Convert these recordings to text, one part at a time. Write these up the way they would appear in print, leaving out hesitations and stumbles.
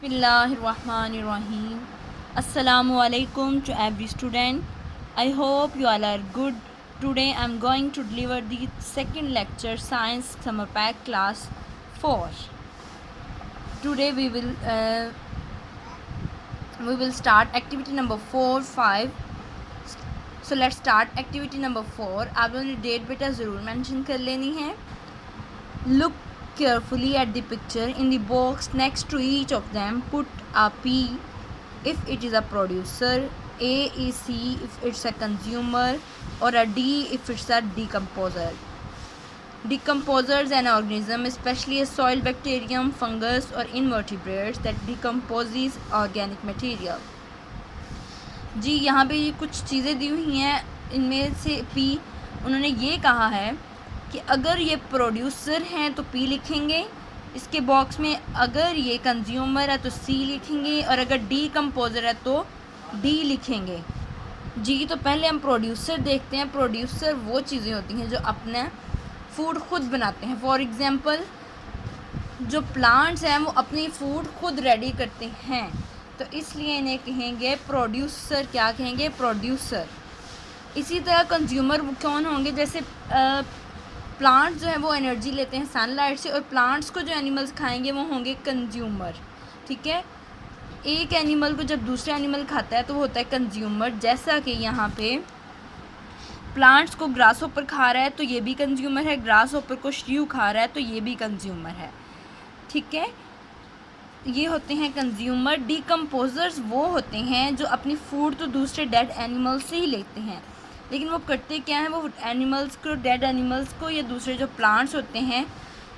Bismillahirrahmanirrahim. Assalamu alaikum to every student. I hope you all are good. Today I am going to deliver the second lecture, Science Summer Pack Class 4. Today we will start activity number 4, 5. So let's start activity number 4. आप लोगों ने date बेटा ज़रूर mention कर लेनी है. Look carefully at the picture. In the box next to each of them, put a P if it is a producer, A is C if it's a consumer, or a D if it's a decomposer. Decomposers an organism, especially a soil bacterium, fungus or invertebrates that decomposes organic material. जी यहाँ पे ये कुछ चीज़ें दी हुई हैं. इनमें से P उन्होंने ये कहा है कि अगर ये प्रोड्यूसर हैं तो पी लिखेंगे. इसके बॉक्स में अगर ये कंज्यूमर है तो सी लिखेंगे, और अगर डी कंपोज़र है तो डी लिखेंगे. जी तो पहले हम प्रोड्यूसर देखते हैं. प्रोड्यूसर वो चीज़ें होती हैं जो अपना फूड खुद बनाते हैं. फॉर एग्ज़ाम्पल जो प्लांट्स हैं वो अपनी फूड खुद रेडी करते हैं, तो इसलिए इन्हें कहेंगे प्रोड्यूसर. क्या कहेंगे? प्रोड्यूसर. इसी तरह कंज्यूमर कौन होंगे? जैसे प्लांट्स जो है वो एनर्जी लेते हैं सनलाइट से, और प्लांट्स को जो एनिमल्स खाएंगे वो होंगे कंज्यूमर. ठीक है, एक एनिमल को जब दूसरा एनिमल खाता है तो वो होता है कंज्यूमर. जैसा कि यहाँ पे प्लांट्स को ग्रास होपर खा रहा है तो ये भी कंज्यूमर है, ग्रास होपर को श्यू खा रहा है तो ये भी कंज्यूमर है. ठीक है, ये होते हैं कंज्यूमर. डिकम्पोजर्स वो होते हैं जो अपनी फूड तो दूसरे डेड एनिमल से ही लेते हैं, लेकिन वो करते क्या हैं? वो एनिमल्स को, डेड एनिमल्स को, या दूसरे जो प्लांट्स होते हैं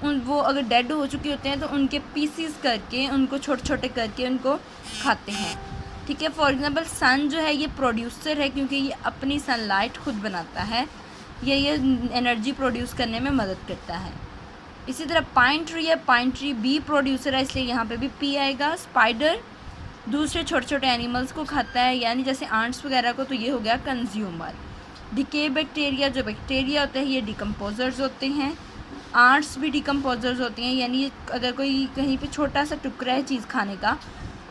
वो अगर डेड हो चुके होते हैं तो उनके पीसीस करके, उनको छोटे छोटे करके उनको खाते हैं. ठीक है, फॉर एग्ज़ाम्पल सन जो है ये प्रोड्यूसर है क्योंकि ये अपनी सनलाइट खुद बनाता है, ये एनर्जी प्रोड्यूस करने में मदद करता है. इसी तरह पाइन ट्री है, पाइन ट्री बी प्रोड्यूसर है, इसलिए यहाँ पे भी पी आएगा. स्पाइडर दूसरे छोटे छोटे एनिमल्स को खाता है, यानी जैसे आंट्स वगैरह को, तो ये हो गया कंज्यूमर. डिके बैक्टीरिया जो बैक्टीरिया होते हैं ये डिकम्पोजर्स होते हैं. आंट्स भी डिकम्पोजर्स होती हैं, यानी अगर कोई कहीं पे छोटा सा टुकड़ा है चीज़ खाने का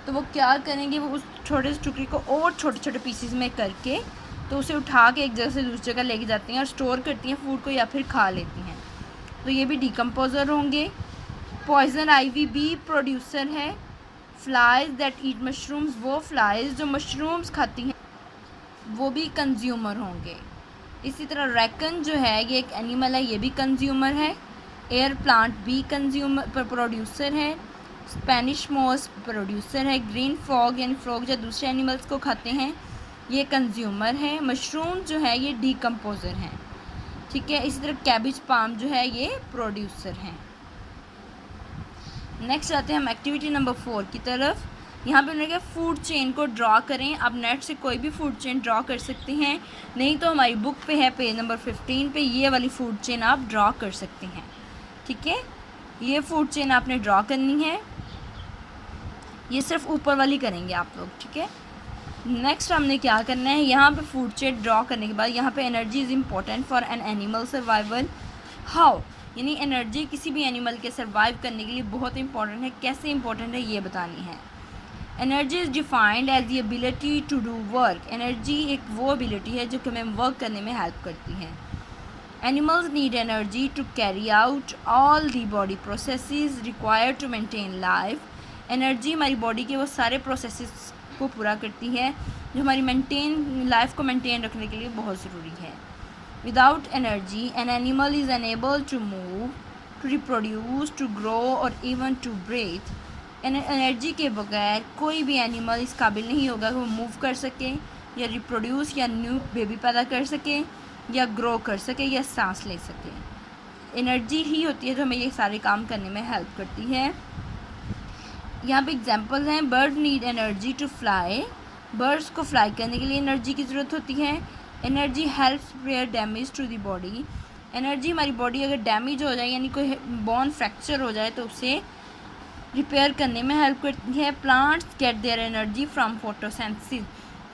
तो वो क्या करेंगे? वो उस छोटे से टुकड़े को और छोटे छोटे पीसेस में करके तो उसे उठा के एक जगह से दूसरी जगह लेके जाती हैं और स्टोर करती हैं फूड को, या फिर खा लेती हैं. तो ये भी डिकम्पोजर होंगे. पॉइजन आइवी भी प्रोड्यूसर है. फ्लाइज दैट ईट मशरूम्स, वो फ्लाइज जो मशरूम्स खाती हैं वो भी कंज्यूमर होंगे. इसी तरह रैकन जो है ये एक एनिमल है, ये भी कंज्यूमर है. एयर प्लांट भी कंज्यूमर प्रोड्यूसर है. स्पेनिश मॉस प्रोड्यूसर है. ग्रीन फ्रॉग यानी फ्रॉग जो दूसरे एनिमल्स को खाते हैं ये कंज्यूमर है. मशरूम जो है ये डिकम्पोजर हैं. ठीक है, इसी तरह कैबिज पाम जो है ये प्रोड्यूसर हैं. नेक्स्ट आते हैं हम एक्टिविटी नंबर 4 की तरफ. यहाँ पे उन्होंने कहा फूड चेन को ड्रॉ करें. आप नेट से कोई भी फूड चेन ड्रॉ कर सकते हैं, नहीं तो हमारी बुक पे है पेज नंबर 15 पे ये वाली फूड चेन आप ड्रॉ कर सकते हैं. ठीक है, ये फूड चेन आपने ड्रॉ करनी है. ये सिर्फ ऊपर वाली करेंगे आप लोग. ठीक है, नेक्स्ट हमने क्या करना है? यहाँ पे फूड चेन ड्रॉ करने के बाद यहाँ पे energy is important for an animal survival. How, यानी एनर्जी किसी भी एनिमल के सर्वाइव करने के लिए बहुत इंपॉर्टेंट है. कैसे इंपॉर्टेंट है ये बतानी है. Energy is defined as the ability to do work. Energy एक वो एबिलिटी है जो कि हमें वर्क करने में हेल्प करती है. Animals need energy to carry out all the body processes required to maintain life. Energy हमारी बॉडी के वो सारे प्रोसेसेस को पूरा करती है जो हमारी लाइफ को मेंटेन रखने के लिए बहुत ज़रूरी है. Without energy an animal is unable to move, to reproduce, to grow और इवन टू ब्रीथ. एनर्जी के बगैर कोई भी एनिमल इस काबिल नहीं होगा कि वो मूव कर सके, या रिप्रोड्यूस या न्यू बेबी पैदा कर सके, या ग्रो कर सके, या सांस ले सके. एनर्जी ही होती है जो हमें ये सारे काम करने में हेल्प करती है. यहाँ पे एग्जांपल्स हैं. Bird need energy to fly. Birds को फ्लाई करने के लिए एनर्जी की ज़रूरत होती है. Energy helps repair damage to the body. Energy हमारी बॉडी अगर डैमेज हो जाए, यानी कोई बोन फ्रैक्चर हो जाए, तो उसे रिपेयर करने में हेल्प करती है. Plants get their energy from photosynthesis.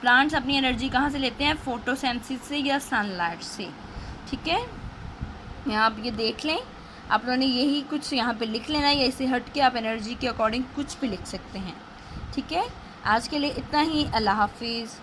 Plants अपनी एनर्जी कहाँ से लेते हैं? फोटोसेंसिस से या सनलाइट से. ठीक है, यहाँ आप ये देख लें. आप लोगों ने यही कुछ यहाँ पे लिख लेना है, या इससे हट के आप एनर्जी के अकॉर्डिंग कुछ भी लिख सकते हैं। ठीक है, आज के लिए इतना ही। अल्लाह हाफिज़।